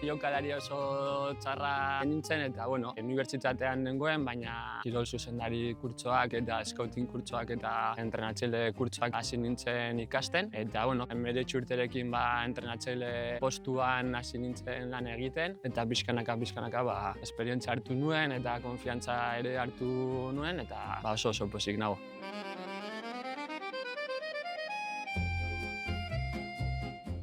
jokalari oso txarra nintzen eta, bueno, unibertsitatean nengoen, baina kirol zuzendari kurtsoak eta scouting kurtsoak eta entrenatzaile kurtsoak hasi nintzen ikasten. Eta, bueno, 19 urterekin entrenatzaile postuan hasi nintzen lan egiten eta pixkanaka esperientzia hartu nuen eta konfiantza ere hartu nuen eta oso pozik nago.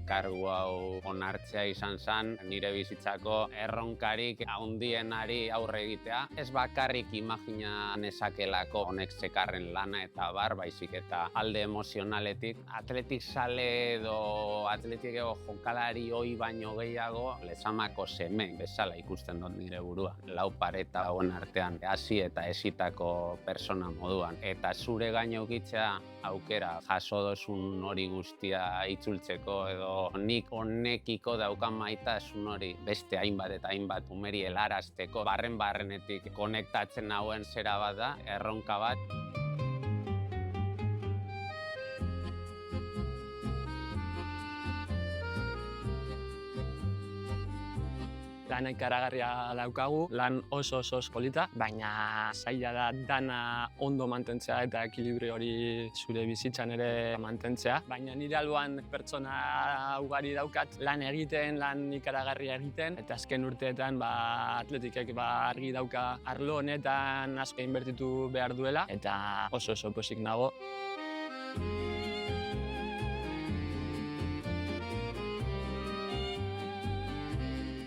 Kargu hau onartzea izan zen nire bizitzako erronkarik handienari aurre egitea. Ez bakarrik imagina nezakelako honek zekarren lana eta baizik eta alde emozionaletik. Atletik sale edo atletik jokalari hoi baino gehiago Lezamako seme bezala ikusten dut nire burua. Lau pareta hauen artean hasi eta hezitako persona moduan. Eta zure gain eukitzea aukera jaso dozun hori guztia itzultzeko edo nik honekiko daukan maitasun hori beste hainbat eta hainbat umeri helarazteko barrenetik konektatzen nauen zera bat da, erronka bat. Lan ikaragarria daukagu, lan oso polita, baina zaila da dana ondo mantentzea eta ekilibrio hori zure bizitzan ere mantentzea. Baina nire alboan pertsona ugari daukat lan egiten, lan ikaragarria egiten, eta azken urteetan atletikek argi dauka arlo honetan asko inbertitu behar duela, eta oso pozik nago.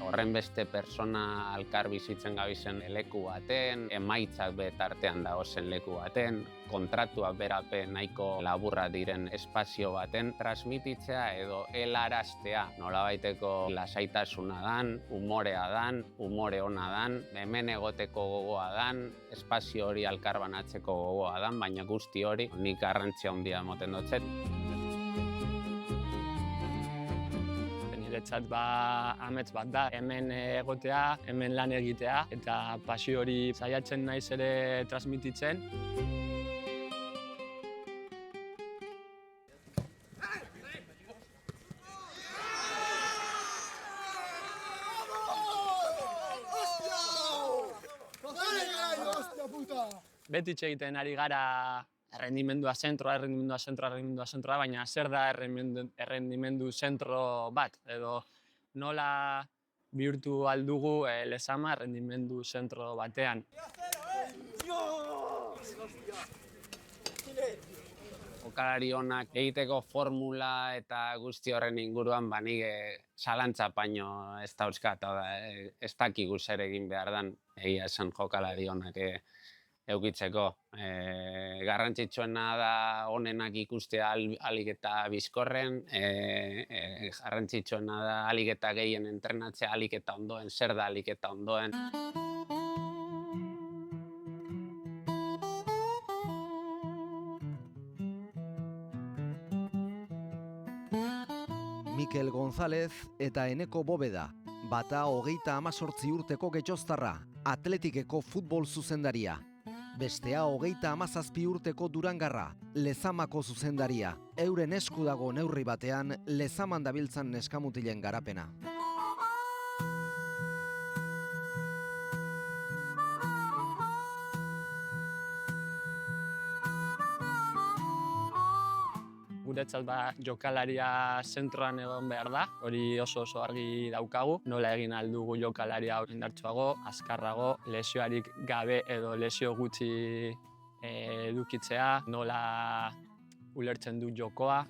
Horren beste persona alkar bizitzen gabizen leku baten, emaitzak betartean dagozen leku baten, kontratuak berape nahiko laburra diren espazio baten transmititzea edo helaraztea nolabaiteko lasaitasuna dan, umorea dan, umore ona dan, hemen egoteko gogoa dan, espazio hori alkar banatzeko gogoa dan, baina guzti hori nik garrantzia handia emoten dotzet. Niretzat amets bat da, hemen egotea, hemen lan egitea eta pasio hori saiatzen naiz ere transmititzen. Beti hitz egiten ari gara errendimendua zentroa, baina zer da errendimendu zentro bat, edo nola bihurtu aldugu Lezama errendimendu zentro batean. Jokalari onak egiteko formula eta guzti horren inguruan nik zalantza baino ez dauzkat, ez dakigu zer egin behar dan egia esan jokalari onak eukitzeko. Garrantzitsuena da onenak ikustea ahalik eta bizkorren, garrantzitsuena da ahalik eta gehien entrenatzea, ahalik eta ondoen, zer da ahalik eta ondoen. Mikel González eta Eneko Bóveda, bata 38 urteko getxoztarra, Atletikeko futbol zuzendaria. Bestea 37 urteko Durangarra, Lezamako zuzendaria. Euren esku dago neurri batean Lezaman dabiltzan neskamutilen garapena. Guretzat jokalaria zentroan egon behar da, hori oso argi daukagu. Nola egin aldugu jokalaria indartsuago, azkarrago, lesioarik gabe edo lesio gutxi edukitzea, nola ulertzen du jokoa.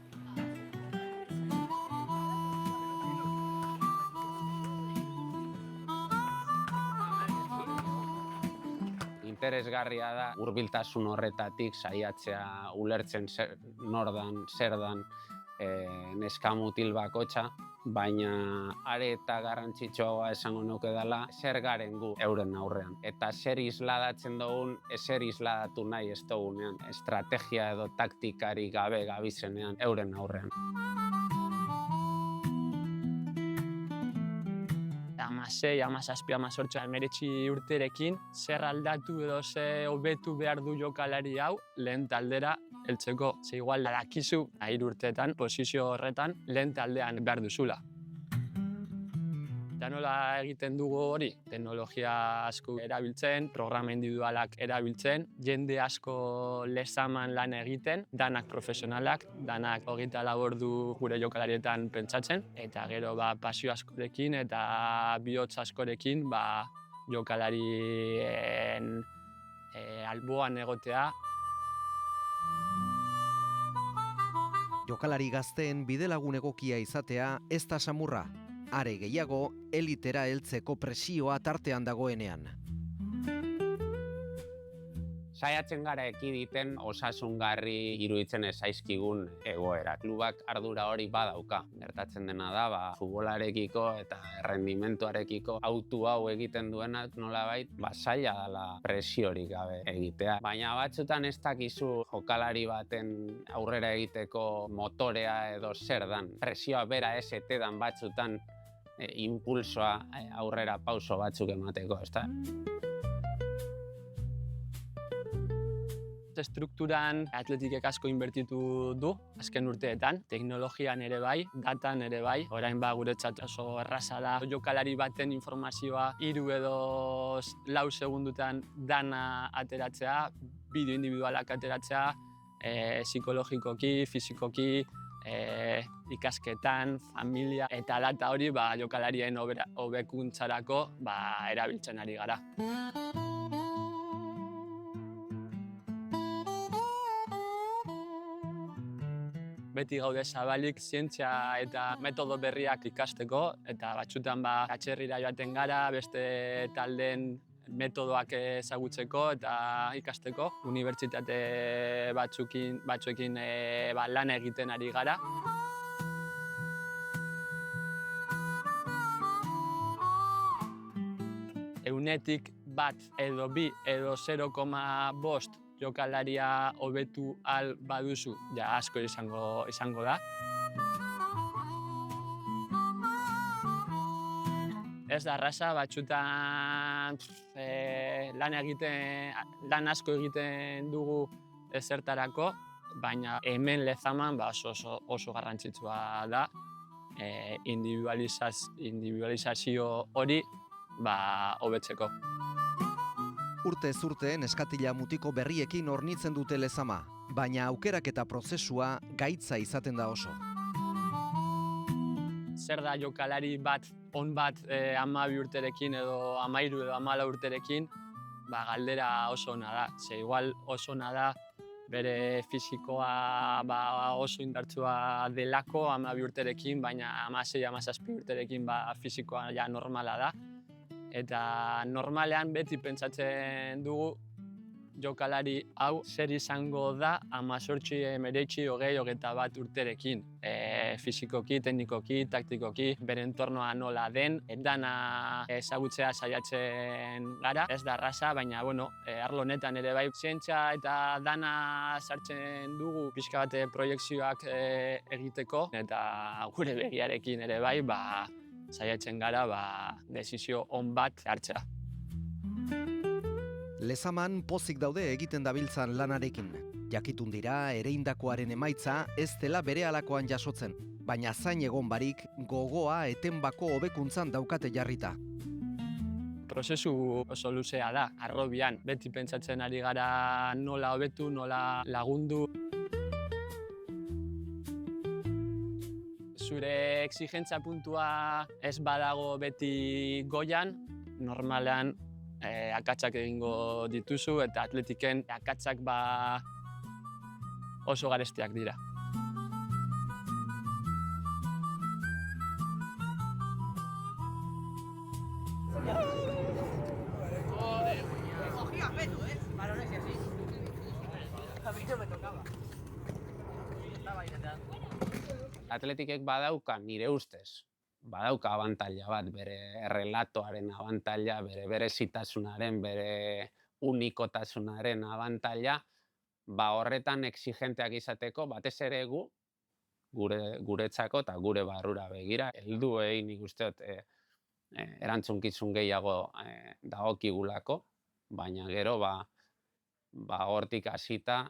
Interesgarria da hurbiltasun horretatik saiatzea ulertzen nor dan, zer dan neskamutil bakotxa, baina are eta garrantzitsuagoa esango nuke dela zer garen gu euren aurrean. Eta zer isladatzen dugun, ezer isladatu nahi ez dugunean, estrategia edo taktikari gabe gabizenean euren aurrean. 16, 17, 18, 19 urterekin zer aldatu edo ze hobetu behar du jokalari hau lehen taldera heltzeko. Ze igual dakizu 3 urteetan posizio horretan lehen taldean behar duzula. Eta nola egiten dugu hori? Teknologia asko erabiltzen, programa individualak erabiltzen, jende asko lezaman lan egiten, danak profesionalak, danak 24 ordu gure jokalarietan pentsatzen, eta gero pasio askorekin eta bihotz askorekin jokalarien alboan egotea. Jokalari gazteen bidelagun egokia izatea ez da samurra. Are gehiago, elitera heltzeko presioa tartean dagoenean. Saiatzen gara ekiditen osasungarri iruditzen ez zaizkigun egoera. Klubak ardura hori badauka. Gertatzen dena da, futbolarekiko eta errendimentuarekiko autu hau egiten duena nolabait, zaila dela presiorik gabe egitea. Baina batzutan ez dakizu jokalari baten aurrera egiteko motorea edo zer dan. Presioa bera ez etedan batzutan impulsoa aurrera pauso batzuk emateko, ezta? Estrukturan atletikek asko inbertitu du azken urteetan, teknologian ere bai, datan ere bai. Orain guretzat oso erraza da jokalari baten informazioa 3 edo 4 segundutan dana ateratzea, bideo individualak ateratzea, psikologikoki, fizikoki, ikasketan, familia eta data hori jokalarien hobekuntzarako erabiltzen ari gara. Beti gaude zabalik zientzia eta metodo berriak ikasteko, eta batzutan atzerrira joaten gara, beste taldeen metodoak ezagutzeko eta ikasteko. Unibertsitate batzuekin lan egiten ari gara. Ehunetik 1 edo 2 edo 0,5 jokalaria hobetu ahal baduzu, asko izango da. Ez da erraza, batzutan lan asko egiten dugu ezertarako, baina hemen Lezaman oso garrantzitsua da individualizazio hori hobetzeko. Urtez urte neskatila mutiko berriekin hornitzen dute Lezama, baina aukeraketa prozesua gaitza izaten da oso. Zer da jokalari on bat 12 urterekin edo 13 edo 14 urterekin, galdera oso ona da. Igual oso ona da bere fisikoa oso indartsua delako 12 urterekin, baina 16-17 urterekin fisikoa normala da. Eta normalean beti pentsatzen dugu jokalari hau zer izango da 18, 19, 20, 21 urterekin. Fisikoki, teknikoki, taktikoki, bere entornoa nola den, dana ezagutzea saiatzen gara. Ez da erraza, baina arlo honetan ere bai zientzia eta dana sartzen dugu pixka bat proiekzioak egiteko, eta gure begiarekin ere bai saiatzen gara desizio on bat hartzea. Lezaman pozik daude egiten dabiltzan lanarekin. Jakitun dira ereindakoaren emaitza ez dela berehalakoan jasotzen, baina zain egon barik gogoa etenbako hobekuntzan daukate jarrita. Prozesu oso luzea da, harrobian. Beti pentsatzen ari gara nola hobetu, nola lagundu. Zure exigentza puntua ez badago beti goian, normalean akatsak egingo dituzu eta atletiken akatsak oso garestiak dira. Atletikek badauka, nire ustez, badauka abantaila bat, bere errelatoaren abantaila, bere berezitasunaren, bere unikotasunaren abantaila, horretan exigenteak izateko, batez ere guretzako eta gure barrura begira. Helduei nik usteot erantzunkizun gehiago dagokigulako, baina gero hortik hasita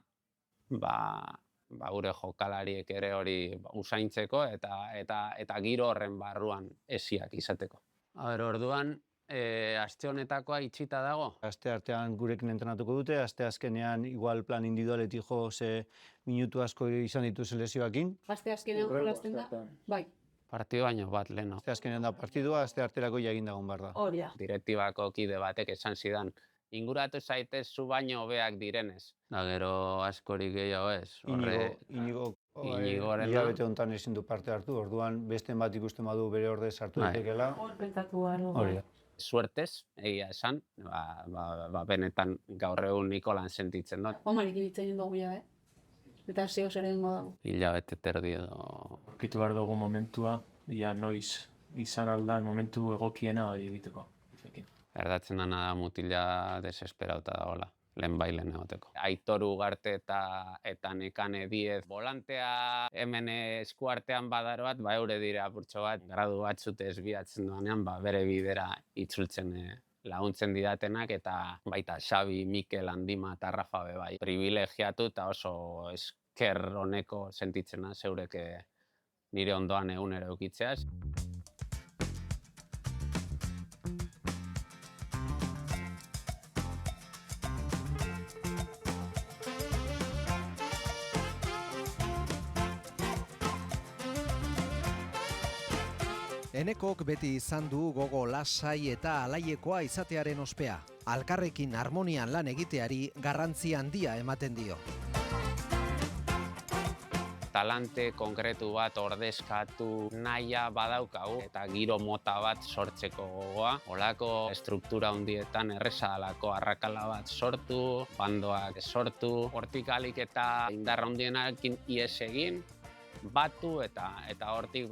gure jokalariek ere hori usaintzeko eta giro horren barruan hesiak izateko. Orduan, aste honetakoa itxita dago. Aste artean gurekin entrenatuko dute, aste azkenean igual plan individualetik jo ze minutu asko izan ditu selekzioekin. Aste azkenean jolasten da? Bai, Partidu baino bat leno. Aste azkenean da partidua, aste arterako ja eginda egon behar da. hori da. Direktibako kide batek esan zidan, inguratu zaitez zu baino hobeak direnez. Da gero askorik gehiago ez. Inigo Inigorena. hilabete honetan ezin du parte hartu, orduan besten bat ikusten badu bere ordez hartu Bai. daitekeela. Hor pentsatu behar dugu. Hori da. Suertez, egia esan, benetan gaur egun Nikolan sentitzen dut. Omarik ibitzen dugu ja, Eta zeo zer egingo dago. Hilabete terdi edo. Aurkitu behar dugu momentua, ia noiz izan aldan momentu egokiena hori egiteko. Gertatzen dena da mutila desesperauta dagoela, lehenbailen egoteko. Aitor Ugarte eta Nekane Diez volantea hemen eskuartean badaroat, eure dira apurtxo bat, gradu batzute esbiatzen duanean, bere bidera itzultzen laguntzen didatenak, eta baita Xabi, Mikel, Andima eta Rafa be bai. Privilegiatu eta oso esker honeko sentitzena zeurek nire ondoan egunero eukitzeaz. Enekok beti izan du gogo lasai eta alaiekoa izatearen ospea. Alkarrekin harmonian lan egiteari garrantzi handia ematen dio. Talante konkretu bat ordezkatu nahia badaukagu eta giro mota bat sortzeko gogoa. Olako estruktura handietan erreza dalako arrakala bat sortu, bandoak sortu, hortik alik eta indar handienarekin ihes egin, batu eta hortik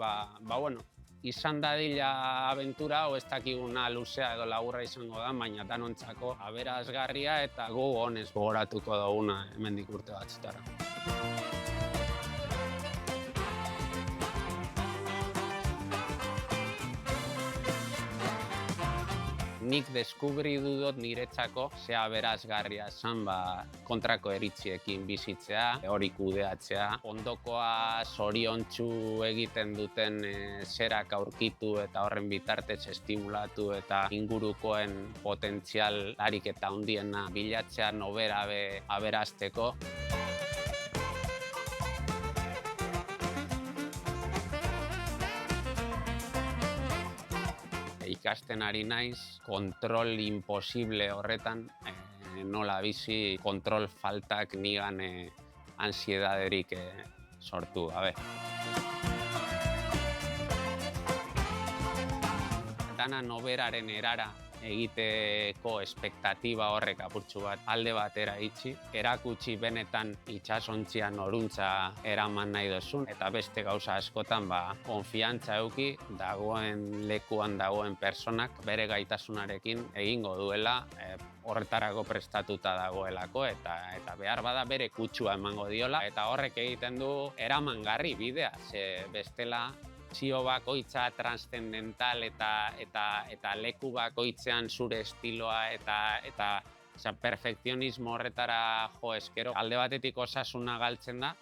izan dadila abentura, ez dakiguna luzea edo laburra izango da, baina danontzako aberasgarria eta gu honez gogoratuko duguna hemendik urte batzutara. Nik deskubri dudot niretzako zea berazgarria zan kontrako eritziekin bizitzea, hori kudeatzea, ondokoa zoriontsu egiten duten zerak aurkitu eta horren bitartez estimulatu eta ingurukoen potentzial ariketa handiena bilatzea noberabe aberazteko. Ikasten ari naiz, kontrol imposible horretan, nola bizi kontrol faltak nigan ansiedaderik sortu gabe. Dana noberaren erara egiteko espektatiba horrek apurtxu bat alde batera itxi, erakutsi benetan itsasontzian noruntza eraman nahi duzun, eta beste gauza askotan konfiantza eduki dagoen lekuan dagoen personak bere gaitasunarekin egingo duela, horretarako prestatuta dagoelako eta behar bada bere kutsua emango diola, eta horrek egiten du eramangarri bidea, ze bestela zio bakoitza transcendental eta leku bakoitzean zure estiloa eta perfekzionismo horretara jo eskero. Alde batetik osasuna galtzen da,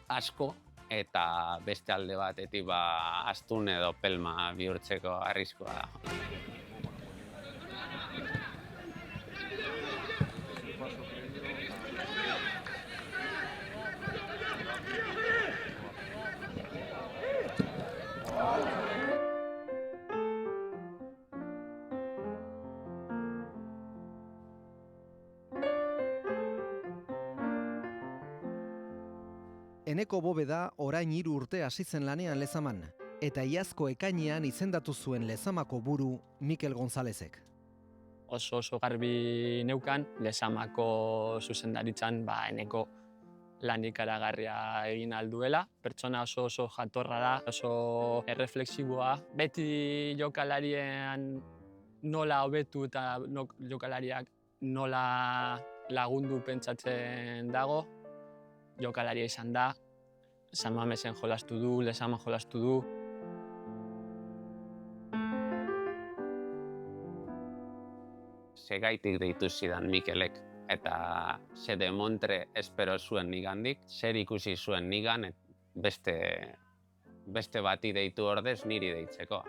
asko, eta beste alde batetik astun edo pelma bihurtzeko arriskua da. Eneko Bobeda orain 3 urte hasi zen lanean Lezaman, eta iazko ekainean izendatu zuen Lezamako buru Mikel Gonzalezek. Oso garbi neukan, Lezamako zuzendaritzan Eneko lan ikaragarria egin alduela. Pertsona oso jatorra da, oso erreflexiboa. Beti jokalarien nola hobetu eta jokalariak nola lagundu pentsatzen dago. Jokalaria izan da, San Mamesen jolastu du, Lezaman jolastu du. Segaitik deitu zidan Mikelek, eta ze demontre espero zuen nigandik, zer ikusi zuen nigan, beste bati deitu ordez niri deitzeko.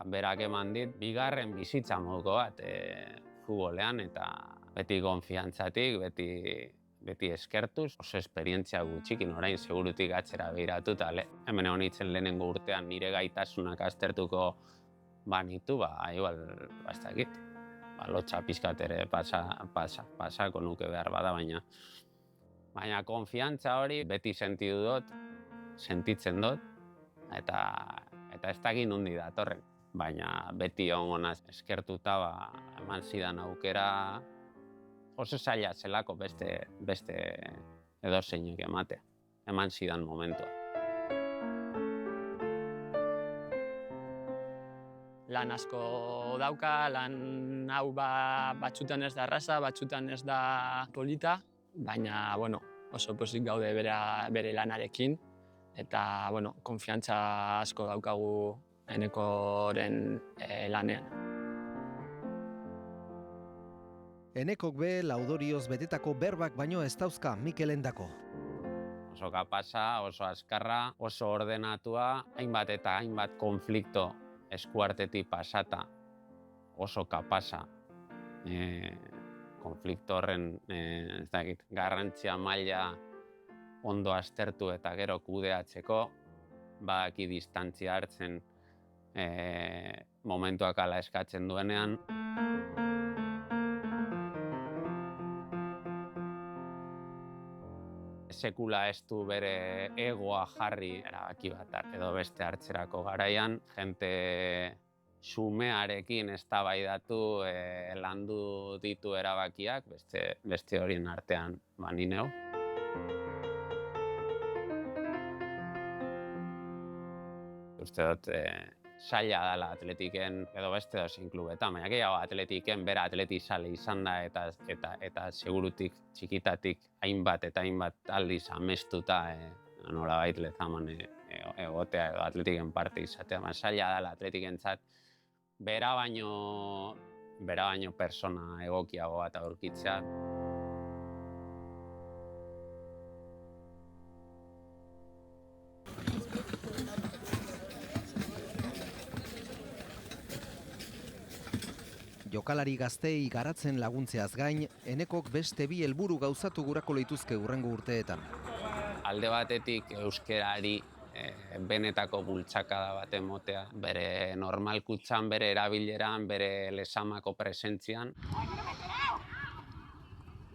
berak eman dit bigarren bizitza moduko bat futbolean, eta beti konfiantzatik, beti eskertuz, oso esperientzia gutxikin, orain segurutik atzera behiratu, eta hemen egon nintzen lehenengo urtean nire gaitasunak aztertuko banitu, igual, ez dakit, lotxa pizkat ere pasako nuke behar bada, baina konfiantza hori beti sentitzen dut, eta ez dakit nundi datorren. Baina beti ongonaz eskertuta eman zidan aukera oso zaila zelako beste edozeinek ematea, eman zidan momentua. Lan asko dauka, lan hau batzutan ez da erraza, batzutan ez da polita, baina oso pozik gaude bere lanarekin, eta konfiantza asko daukagu Enekoren lanean. Enekok be laudorioz betetako berbak baino ez dauzka Mikelen dako. Oso kapasa, oso azkarra, oso ordenatua, hainbat eta hainbat konflikto eskuartetik pasata, oso kapasa. Konflikto horren garrantzia maila ondo aztertu eta gero kudeatzeko, badaki distantzia hartzen momentuak ala eskatzen duenean. Sekula ez du bere egoa jarri erabaki bat edo beste hartzerako garaian, jente xumearekin eztabaidatu landu ditu erabakiak, beste horien artean ni neu. Uste dut zaila dela atletiken edo beste dozein klubetan, baina gehiago atletiken bera atletizale izan da eta segurutik txikitatik hainbat eta hainbat aldiz amestuta nolabait lezaman egotea edo atletiken parte izatea. Zaila dela atletikentzat bera baino persona egokiago bat aurkitzea. Jokalari gazteei garatzen laguntzeaz gain, Enekok beste bi helburu gauzatu gurako lituzke hurrengo urteetan. Alde batetik euskerari benetako bultzakada bat emotea, bere normalkutzan, bere erabileran, bere lesamako presentzian.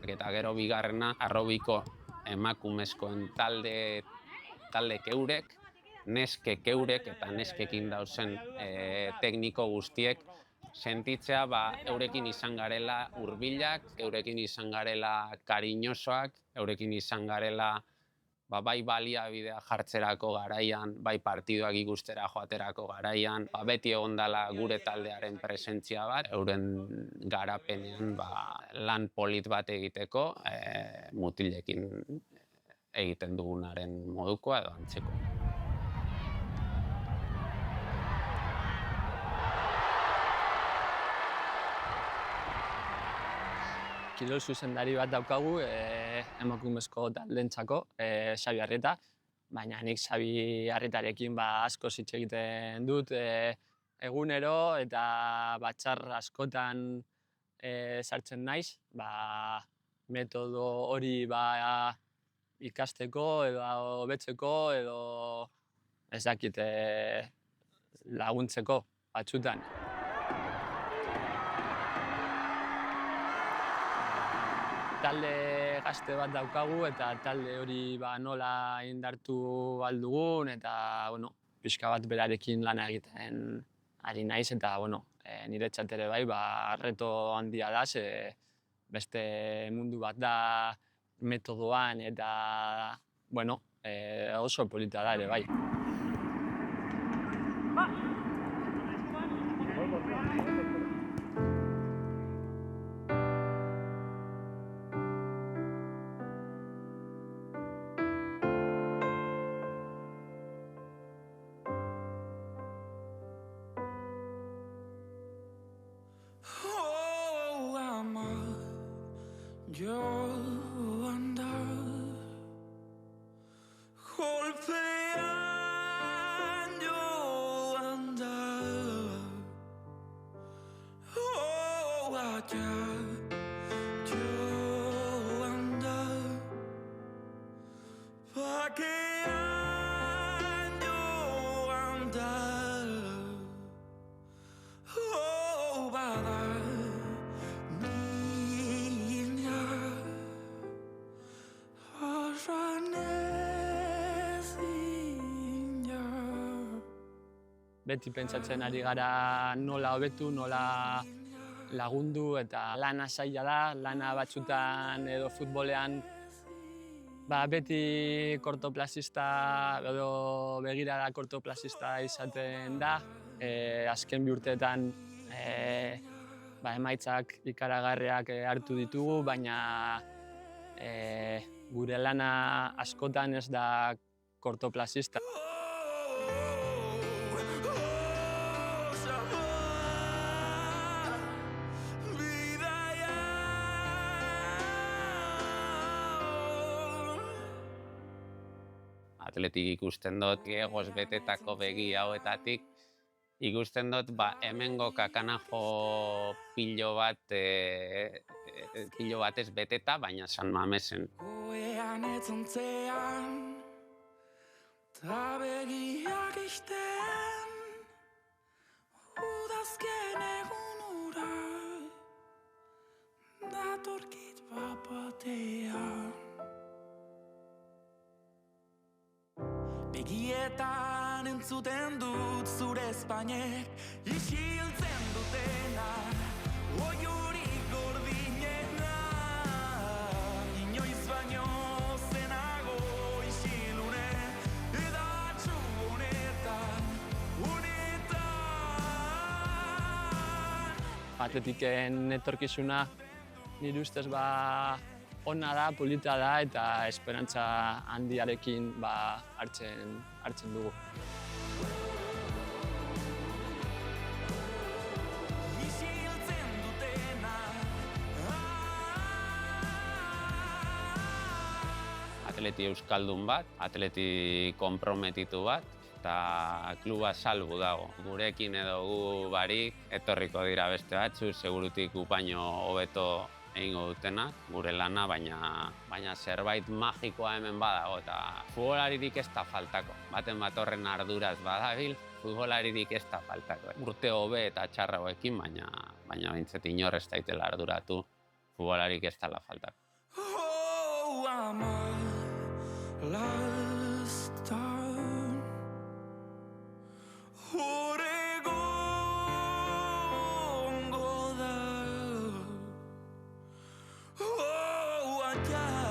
Eta gero bigarrena, arrobiko emakumezkoen taldek eurek, neskek eurek eta neskekin dauzen tekniko guztiek, sentitzea eurekin izan garela hurbilak, eurekin izan garela kariñosoak, eurekin izan garela bai baliabidea jartzerako garaian, bai partiduak ikustera joaterako garaian, beti egon dela gure taldearen presentzia bat, euren garapenean lan polit bat egiteko, mutilekin egiten dugunaren modukoa edo antzeko. Kirol zuzendari bat daukagu emakumezko taldentzako, Xabi Arrieta, baina nik Xabi Arrietarekin asko hitz egiten dut egunero eta batzar askotan sartzen naiz, metodo hori ikasteko edo hobetzeko edo ez dakit laguntzeko batzutan. Talde gazte bat daukagu eta talde hori nola indartu aldugun eta pixka bat berarekin lana egiten ari naiz eta niretzat ere bai reto handia da, beste mundu bat da metodoan eta oso polita da ere bai. Golpeando andar beti pentsatzen ari gara nola hobetu, nola lagundu, eta lana zaila da, lana batzutan edo futbolean beti kortoplazista edo begirada kortoplazista izaten da. Azken bi urteetan emaitzak ikaragarriak hartu ditugu, baina gure lana askotan ez da kortoplazista. Atletik ikusten dut gegoz betetako begi hauetatik, ikusten dut hemengo kakanajo pilo batez beteta, baina San Mamesen. Goean etzontzean, ta begiak ixten, udazken egun ura, datorkit bapatean. Begietan entzuten dut zure Espainek, isiltzen dutena, oiurik gordinena. Inoiz baino zenago isilune, edatxu honetan. Atletiken etorkizuna nire ustez ona da, polita da, eta esperantza handiarekin hartzen dugu. Atleti euskaldun bat, atleti konprometitu bat, eta kluba salbu dago. Gurekin edo gu barik, etorriko dira beste batzu, segurutik gu baino hobeto egingo dutena, gure lana, baina zerbait magikoa hemen badago, eta futbolaririk ez da faltako. Baten bat horren arduraz badabil, futbolaririk ez da faltako. Urte hobe eta txarragoekin, baina bintzat inor ez daitela arduratu, futbolarik ez dela faltako. Oh, ama, lastan, oregongo da. Oh, allá.